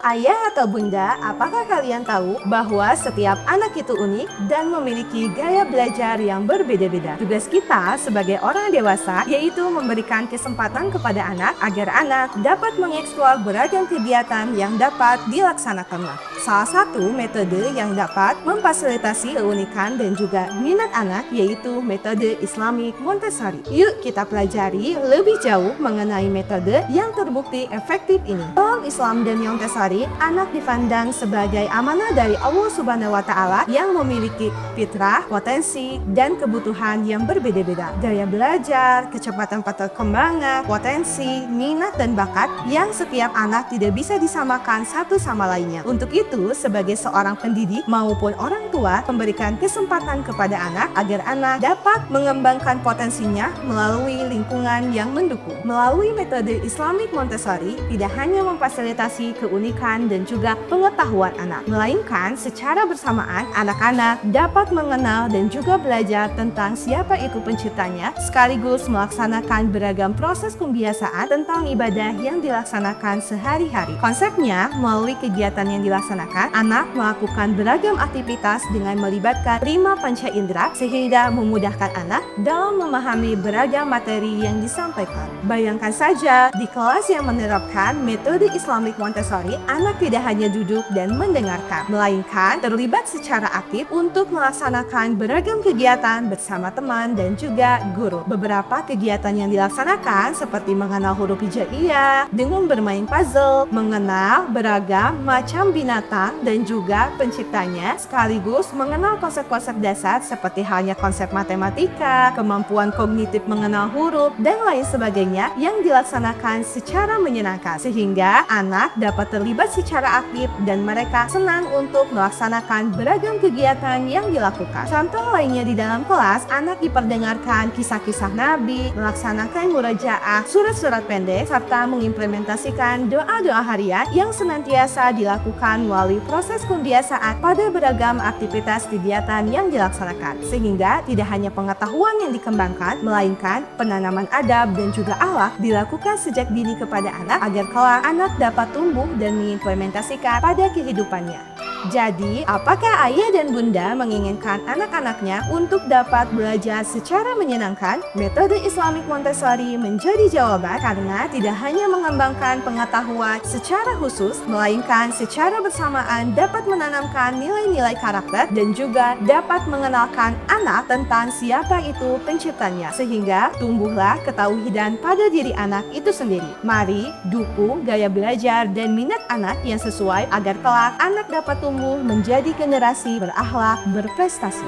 Ayah atau bunda, apakah kalian tahu bahwa setiap anak itu unik dan memiliki gaya belajar yang berbeda-beda? Tugas kita sebagai orang dewasa yaitu memberikan kesempatan kepada anak agar anak dapat mengeksplor beragam kegiatan yang dapat dilaksanakannya. Salah satu metode yang dapat memfasilitasi keunikan dan juga minat anak yaitu metode Islamic Montessori. Yuk kita pelajari lebih jauh mengenai metode yang terbukti efektif ini. Dalam Islam dan Montessori, anak dipandang sebagai amanah dari Allah Subhanahu wa Ta'ala yang memiliki fitrah, potensi, dan kebutuhan yang berbeda-beda. Gaya belajar, kecepatan perkembangan, potensi, minat, dan bakat yang setiap anak tidak bisa disamakan satu sama lainnya. Untuk itu, sebagai seorang pendidik maupun orang tua, memberikan kesempatan kepada anak agar anak dapat mengembangkan potensinya melalui lingkungan yang mendukung. Melalui metode Islamic Montessori, tidak hanya memfasilitasi keunikan dan juga pengetahuan anak, melainkan secara bersamaan anak-anak dapat mengenal dan juga belajar tentang siapa itu penciptanya, sekaligus melaksanakan beragam proses pembiasaan tentang ibadah yang dilaksanakan sehari-hari. Konsepnya, melalui kegiatan yang dilaksanakan, anak melakukan beragam aktivitas dengan melibatkan 5 panca indera sehingga memudahkan anak dalam memahami beragam materi yang disampaikan. Bayangkan saja, di kelas yang menerapkan metode Islamic Montessori, anak tidak hanya duduk dan mendengarkan, melainkan terlibat secara aktif untuk melaksanakan beragam kegiatan bersama teman dan juga guru. Beberapa kegiatan yang dilaksanakan seperti mengenal huruf hijaiyah dengan bermain puzzle, mengenal beragam macam binatang dan juga penciptanya, sekaligus mengenal konsep-konsep dasar seperti halnya konsep matematika, kemampuan kognitif mengenal huruf, dan lain sebagainya yang dilaksanakan secara menyenangkan, sehingga anak dapat terlibat secara aktif dan mereka senang untuk melaksanakan beragam kegiatan yang dilakukan. Contoh lainnya di dalam kelas, anak diperdengarkan kisah-kisah Nabi, melaksanakan murajaah, surat-surat pendek, serta mengimplementasikan doa-doa harian yang senantiasa dilakukan melalui proses pembiasaan pada beragam aktivitas kegiatan yang dilaksanakan, sehingga tidak hanya pengetahuan yang dikembangkan, melainkan penanaman adab dan juga akhlak dilakukan sejak dini kepada anak agar kelak anak dapat tumbuh dan mengimplementasikan pada kehidupannya. Jadi, apakah ayah dan bunda menginginkan anak-anaknya untuk dapat belajar secara menyenangkan? Metode Islamic Montessori menjadi jawaban karena tidak hanya mengembangkan pengetahuan secara khusus, melainkan secara bersamaan dapat menanamkan nilai-nilai karakter dan juga dapat mengenalkan anak tentang siapa itu penciptanya, sehingga tumbuhlah ketauhidan pada diri anak itu sendiri. Mari dukung gaya belajar dan minat anak yang sesuai agar kelak anak dapat tumbuh menjadi generasi berakhlak berprestasi.